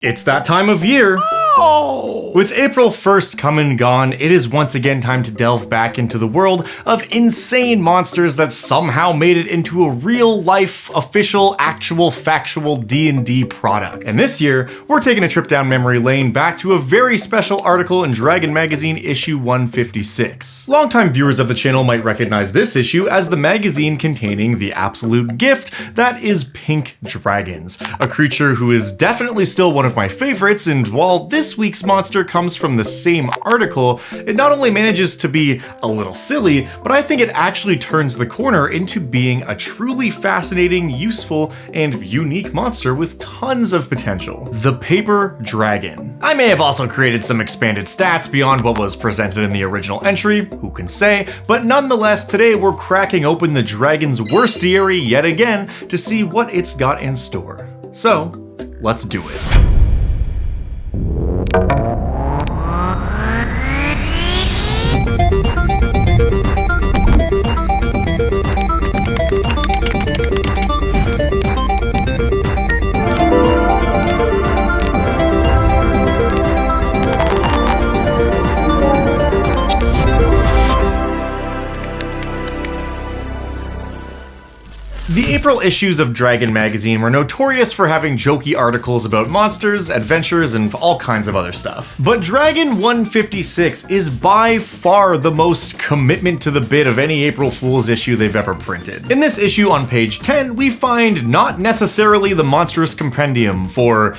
It's that time of year! Oh! With April 1st come and gone, it is once again time to delve back into the world of insane monsters that somehow made it into a real-life, official, actual, factual D&D product. And this year, we're taking a trip down memory lane back to a very special article in Dragon Magazine issue 156. Longtime viewers of the channel might recognize this issue as the magazine containing the absolute gift that is pink dragons, a creature who is definitely still one of my favorites, and while this week's monster comes from the same article, it not only manages to be a little silly, but I think it actually turns the corner into being a truly fascinating, useful, and unique monster with tons of potential. The paper dragon. I may have also created some expanded stats beyond what was presented in the original entry, who can say, but nonetheless today we're cracking open the dragon's worstiary yet again to see what it's got in store. So, let's do it. The April issues of Dragon Magazine were notorious for having jokey articles about monsters, adventures, and all kinds of other stuff. But Dragon 156 is by far the most commitment to the bit of any April Fool's issue they've ever printed. In this issue on page 10, we find not necessarily the monstrous compendium for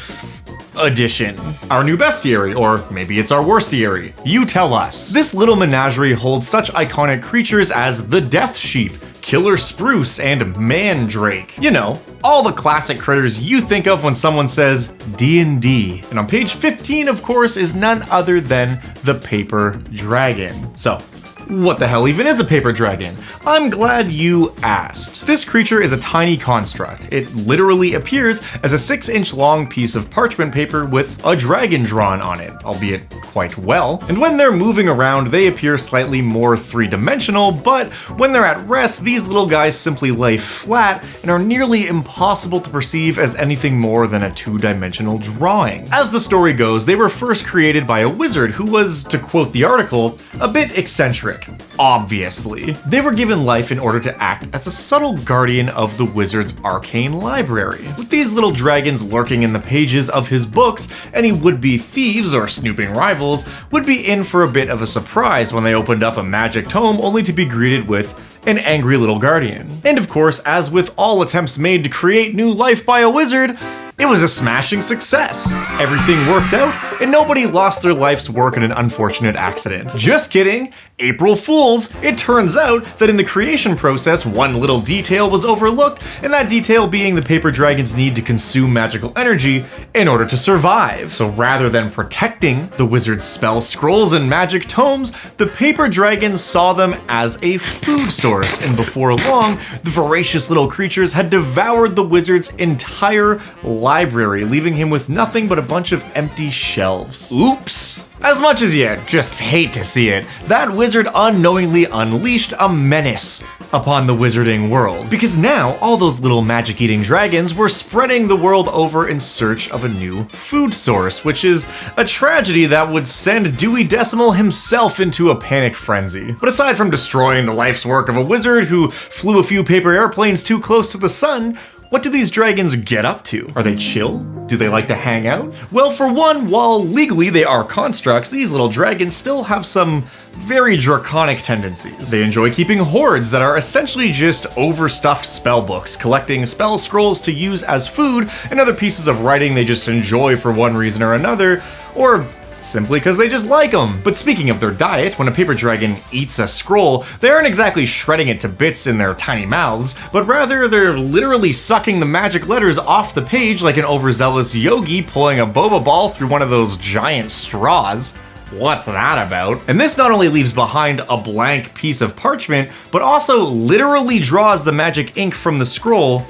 edition, our new bestiary, or maybe it's our worstiary. You tell us. This little menagerie holds such iconic creatures as the Death Sheep, Killer Spruce, and Mandrake. You know, all the classic critters you think of when someone says D&D. And on page 15, of course, is none other than the paper dragon. So, what the hell even is a paper dragon? I'm glad you asked. This creature is a tiny construct. It literally appears as a 6-inch long piece of parchment paper with a dragon drawn on it, albeit quite well. And when they're moving around, they appear slightly more three-dimensional, but when they're at rest, these little guys simply lay flat and are nearly impossible to perceive as anything more than a two-dimensional drawing. As the story goes, they were first created by a wizard who was, to quote the article, a bit eccentric. Obviously. They were given life in order to act as a subtle guardian of the wizard's arcane library. With these little dragons lurking in the pages of his books, any would-be thieves or snooping rivals would be in for a bit of a surprise when they opened up a magic tome only to be greeted with an angry little guardian. And of course, as with all attempts made to create new life by a wizard, it was a smashing success. Everything worked out, and nobody lost their life's work in an unfortunate accident. Just kidding, April Fools! It turns out that in the creation process, one little detail was overlooked, and that detail being the paper dragon's need to consume magical energy in order to survive. So rather than protecting the wizard's spell scrolls and magic tomes, the paper dragon saw them as a food source, and before long, the voracious little creatures had devoured the wizard's entire library, leaving him with nothing but a bunch of empty shelves. Oops! As much as you just hate to see it, that wizard unknowingly unleashed a menace upon the wizarding world. Because now, all those little magic-eating dragons were spreading the world over in search of a new food source, which is a tragedy that would send Dewey Decimal himself into a panic frenzy. But aside from destroying the life's work of a wizard who flew a few paper airplanes too close to the sun, what do these dragons get up to? Are they chill? Do they like to hang out? Well, for one, while legally they are constructs, these little dragons still have some very draconic tendencies. They enjoy keeping hoards that are essentially just overstuffed spell books, collecting spell scrolls to use as food, and other pieces of writing they just enjoy for one reason or another, or simply because they just like them. But speaking of their diet, when a paper dragon eats a scroll, they aren't exactly shredding it to bits in their tiny mouths, but rather they're literally sucking the magic letters off the page like an overzealous yogi pulling a boba ball through one of those giant straws. What's that about? And this not only leaves behind a blank piece of parchment, but also literally draws the magic ink from the scroll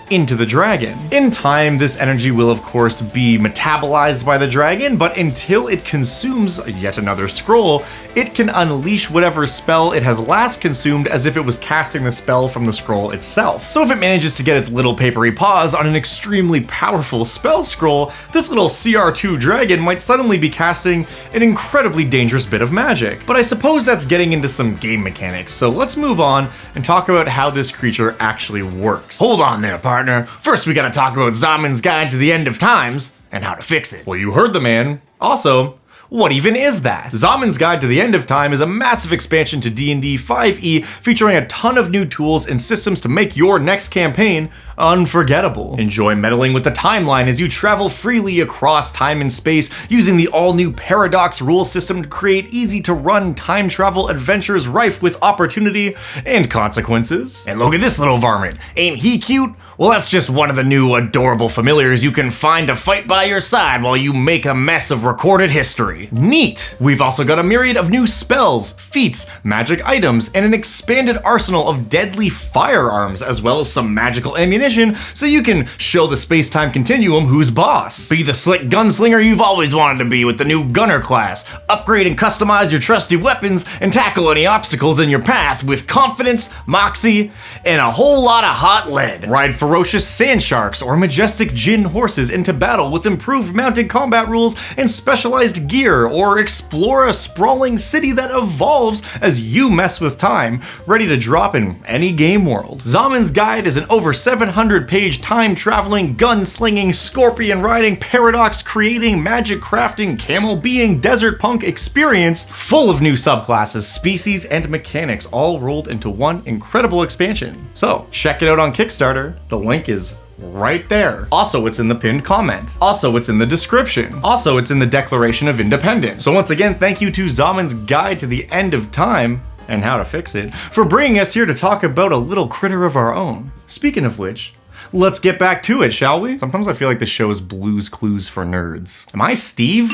into the dragon. In time, this energy will of course be metabolized by the dragon, but until it consumes yet another scroll, it can unleash whatever spell it has last consumed as if it was casting the spell from the scroll itself. So if it manages to get its little papery paws on an extremely powerful spell scroll, this little CR2 dragon might suddenly be casting an incredibly dangerous bit of magic. But I suppose that's getting into some game mechanics, so let's move on and talk about how this creature actually works. Hold on there, partner. First we gotta talk about Zaman's Guide to the End of Times and how to fix it. Well, you heard the man. Also, what even is that? Zaman's Guide to the End of Time is a massive expansion to D&D 5e featuring a ton of new tools and systems to make your next campaign unforgettable. Enjoy meddling with the timeline as you travel freely across time and space using the all-new Paradox rule system to create easy-to-run time travel adventures rife with opportunity and consequences. And look at this little varmint. Ain't he cute? Well, that's just one of the new adorable familiars you can find to fight by your side while you make a mess of recorded history. Neat! We've also got a myriad of new spells, feats, magic items, and an expanded arsenal of deadly firearms, as well as some magical ammunition, so you can show the space-time continuum who's boss. Be the slick gunslinger you've always wanted to be with the new Gunner class. Upgrade and customize your trusty weapons and tackle any obstacles in your path with confidence, moxie, and a whole lot of hot lead. Ride ferocious sand sharks or majestic Jin horses into battle with improved mounted combat rules and specialized gear, or explore a sprawling city that evolves as you mess with time, ready to drop in any game world. Zaman's Guide is an over 700-page time-traveling, gun-slinging, scorpion-riding, paradox-creating, magic-crafting, camel-being, desert punk experience full of new subclasses, species, and mechanics all rolled into one incredible expansion. So, check it out on Kickstarter. The link is right there. Also, it's in the pinned comment. Also, it's in the description. Also, it's in the Declaration of Independence. So once again, thank you to Zaman's Guide to the End of Time and How to Fix It for bringing us here to talk about a little critter of our own. Speaking of which, let's get back to it, shall we? Sometimes I feel like the show is Blue's Clues for nerds. Am I Steve?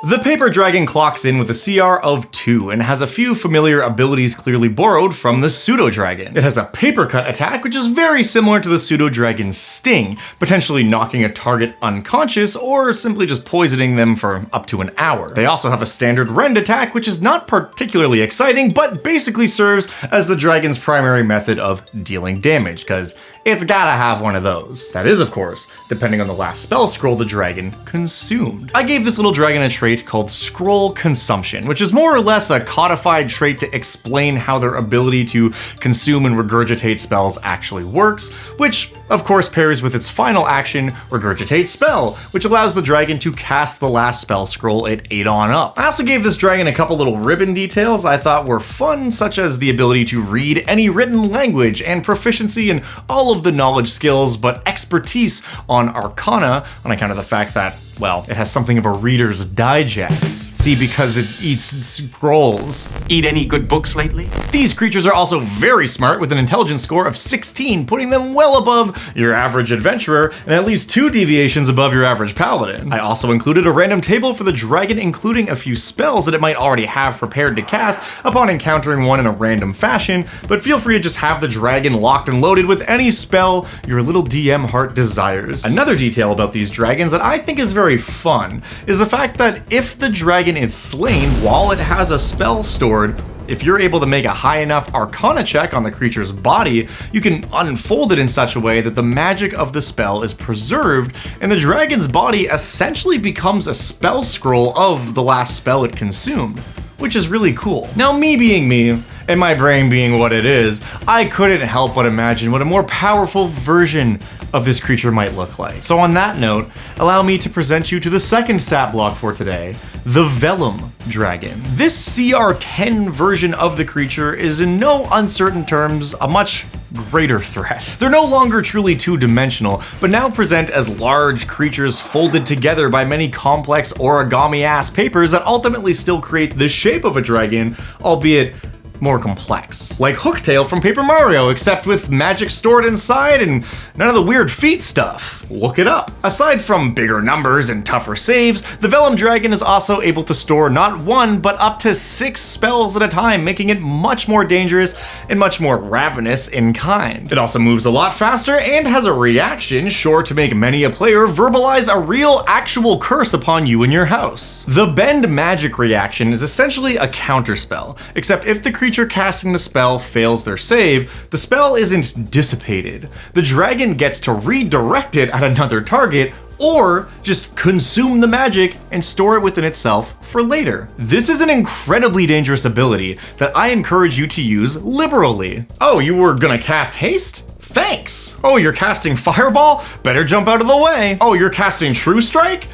The Paper Dragon clocks in with a CR of 2 and has a few familiar abilities clearly borrowed from the Pseudo Dragon. It has a paper cut attack, which is very similar to the Pseudo Dragon's Sting, potentially knocking a target unconscious or simply just poisoning them for up to an hour. They also have a standard rend attack, which is not particularly exciting, but basically serves as the dragon's primary method of dealing damage, because it's gotta have one of those. That is, of course, depending on the last spell scroll the dragon consumed. I gave this little dragon a trait called Scroll Consumption, which is more or less a codified trait to explain how their ability to consume and regurgitate spells actually works, which of course pairs with its final action, Regurgitate Spell, which allows the dragon to cast the last spell scroll it ate on up. I also gave this dragon a couple little ribbon details I thought were fun, such as the ability to read any written language and proficiency in all of the knowledge skills, but expertise on Arcana on account of the fact that, well, it has something of a Reader's Digest. See, because it eats scrolls. Eat any good books lately? These creatures are also very smart with an intelligence score of 16, putting them well above your average adventurer and at least 2 deviations above your average paladin. I also included a random table for the dragon, including a few spells that it might already have prepared to cast upon encountering one in a random fashion, but feel free to just have the dragon locked and loaded with any spell your little DM heart desires. Another detail about these dragons that I think is very fun is the fact that if the dragon is slain while it has a spell stored, if you're able to make a high enough Arcana check on the creature's body, you can unfold it in such a way that the magic of the spell is preserved, and the dragon's body essentially becomes a spell scroll of the last spell it consumed, which is really cool. Now, me being me, and my brain being what it is, I couldn't help but imagine what a more powerful version of this creature might look like. So on that note, allow me to present you to the second stat block for today, the Vellum Dragon. This CR10 version of the creature is in no uncertain terms a much greater threat. They're no longer truly two-dimensional, but now present as large creatures folded together by many complex origami-ass papers that ultimately still create the shape of a dragon, albeit more complex. Like Hooktail from Paper Mario, except with magic stored inside and none of the weird feat stuff. Look it up. Aside from bigger numbers and tougher saves, the Vellum Dragon is also able to store not one, but up to 6 spells at a time, making it much more dangerous and much more ravenous in kind. It also moves a lot faster and has a reaction sure to make many a player verbalize a real actual curse upon you in your house. The Bend Magic reaction is essentially a counterspell, except if the creature casting the spell fails their save, the spell isn't dissipated. The dragon gets to redirect it at another target, or just consume the magic and store it within itself for later. This is an incredibly dangerous ability that I encourage you to use liberally. Oh, you were gonna cast haste? Thanks! Oh, you're casting Fireball? Better jump out of the way. Oh, you're casting True Strike?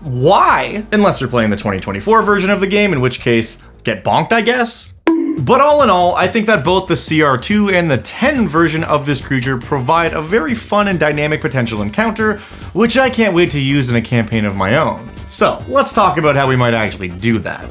Why? Unless you're playing the 2024 version of the game, in which case, get bonked, I guess? But all in all, I think that both the CR2 and the 10 version of this creature provide a very fun and dynamic potential encounter, which I can't wait to use in a campaign of my own. So, let's talk about how we might actually do that.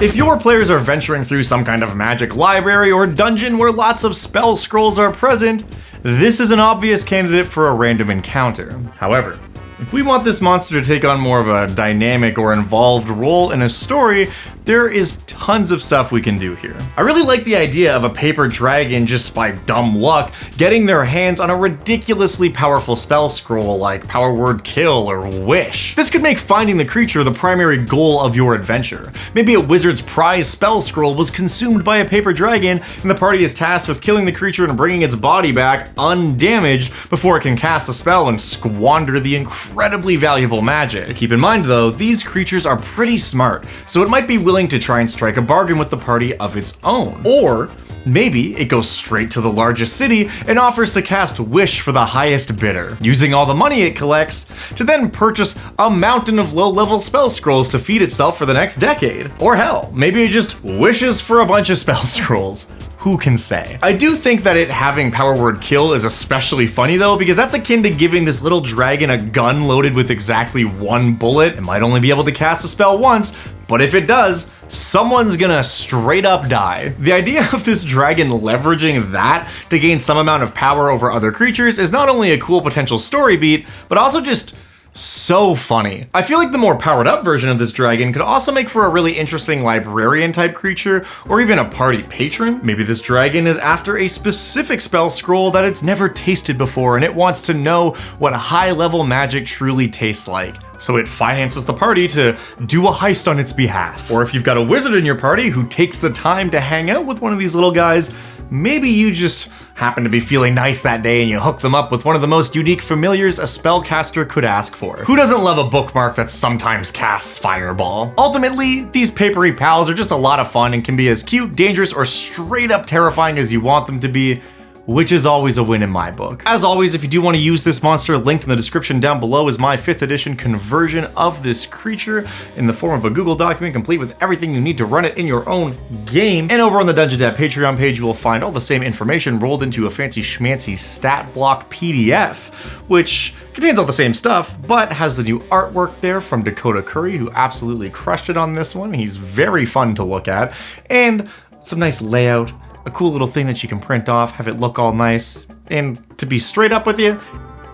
If your players are venturing through some kind of magic library or dungeon where lots of spell scrolls are present, this is an obvious candidate for a random encounter. However, if we want this monster to take on more of a dynamic or involved role in a story, there is tons of stuff we can do here. I really like the idea of a paper dragon just by dumb luck getting their hands on a ridiculously powerful spell scroll like Power Word Kill or Wish. This could make finding the creature the primary goal of your adventure. Maybe a wizard's prize spell scroll was consumed by a paper dragon and the party is tasked with killing the creature and bringing its body back undamaged before it can cast a spell and squander the incredibly valuable magic. Keep in mind though, these creatures are pretty smart, so it might be willing to try and strike a bargain with the party of its own. Or maybe it goes straight to the largest city and offers to cast Wish for the highest bidder, using all the money it collects to then purchase a mountain of low-level spell scrolls to feed itself for the next decade. Or hell, maybe it just wishes for a bunch of spell scrolls. Who can say? I do think that it having Power Word Kill is especially funny though, because that's akin to giving this little dragon a gun loaded with exactly 1 bullet. It might only be able to cast a spell once, but if it does, someone's gonna straight up die. The idea of this dragon leveraging that to gain some amount of power over other creatures is not only a cool potential story beat, but also just so funny. I feel like the more powered up version of this dragon could also make for a really interesting librarian type creature, or even a party patron. Maybe this dragon is after a specific spell scroll that it's never tasted before and it wants to know what high level magic truly tastes like. So it finances the party to do a heist on its behalf. Or if you've got a wizard in your party who takes the time to hang out with one of these little guys, maybe you just happen to be feeling nice that day and you hook them up with one of the most unique familiars a spellcaster could ask for. Who doesn't love a bookmark that sometimes casts Fireball? Ultimately, these papery pals are just a lot of fun and can be as cute, dangerous, or straight up terrifying as you want them to be, which is always a win in my book. As always, if you do want to use this monster, linked in the description down below is my 5th edition conversion of this creature in the form of a Google document complete with everything you need to run it in your own game. And over on the Dungeon Dad Patreon page, you will find all the same information rolled into a fancy schmancy stat block PDF, which contains all the same stuff, but has the new artwork there from Dakota Curry, who absolutely crushed it on this one. He's very fun to look at, and some nice layout, a cool little thing that you can print off, have it look all nice. And to be straight up with you,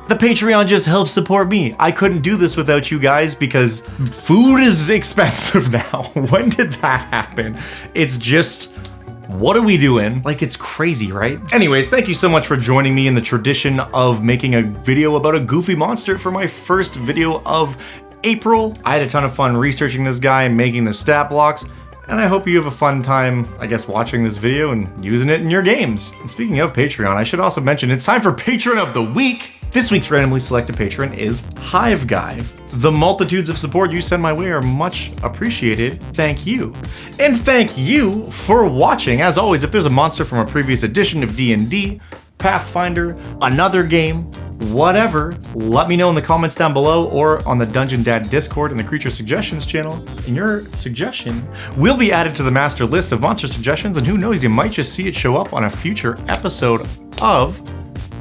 the Patreon just helps support me. I couldn't do this without you guys because food is expensive now. When did that happen? It's just, what are we doing? Like, it's crazy, right? Anyways, thank you so much for joining me in the tradition of making a video about a goofy monster for my first video of April. I had a ton of fun researching this guy and making the stat blocks. And I hope you have a fun time, I guess, watching this video and using it in your games. And speaking of Patreon, I should also mention it's time for Patron of the Week. This week's randomly selected patron is Hive Guy. The multitudes of support you send my way are much appreciated. Thank you. And thank you for watching. As always, if there's a monster from a previous edition of D&D, Pathfinder, another game, whatever, let me know in the comments down below or on the Dungeon Dad Discord and the Creature Suggestions channel. And your suggestion will be added to the master list of monster suggestions, and who knows, you might just see it show up on a future episode of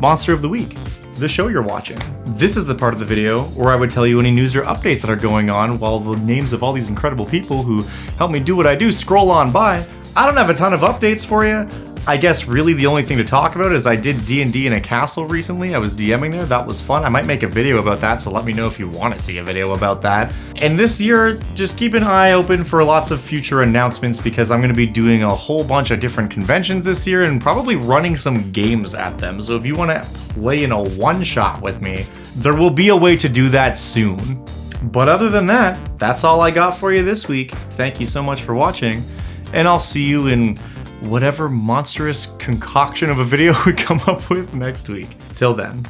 Monster of the Week. the show you're watching. This is the part of the video where I would tell you any news or updates that are going on while the names of all these incredible people who help me do what I do scroll on by. I don't have a ton of updates for you. I guess really the only thing to talk about is I did D&D in a castle recently. I was DMing there, that was fun. I might make a video about that, so let me know if you want to see a video about that. And this year, just keep an eye open for lots of future announcements because I'm going to be doing a whole bunch of different conventions this year and probably running some games at them. So if you want to play in a one-shot with me, there will be a way to do that soon. But other than that, that's all I got for you this week. Thank you so much for watching, and I'll see you in whatever monstrous concoction of a video we come up with next week. Till then.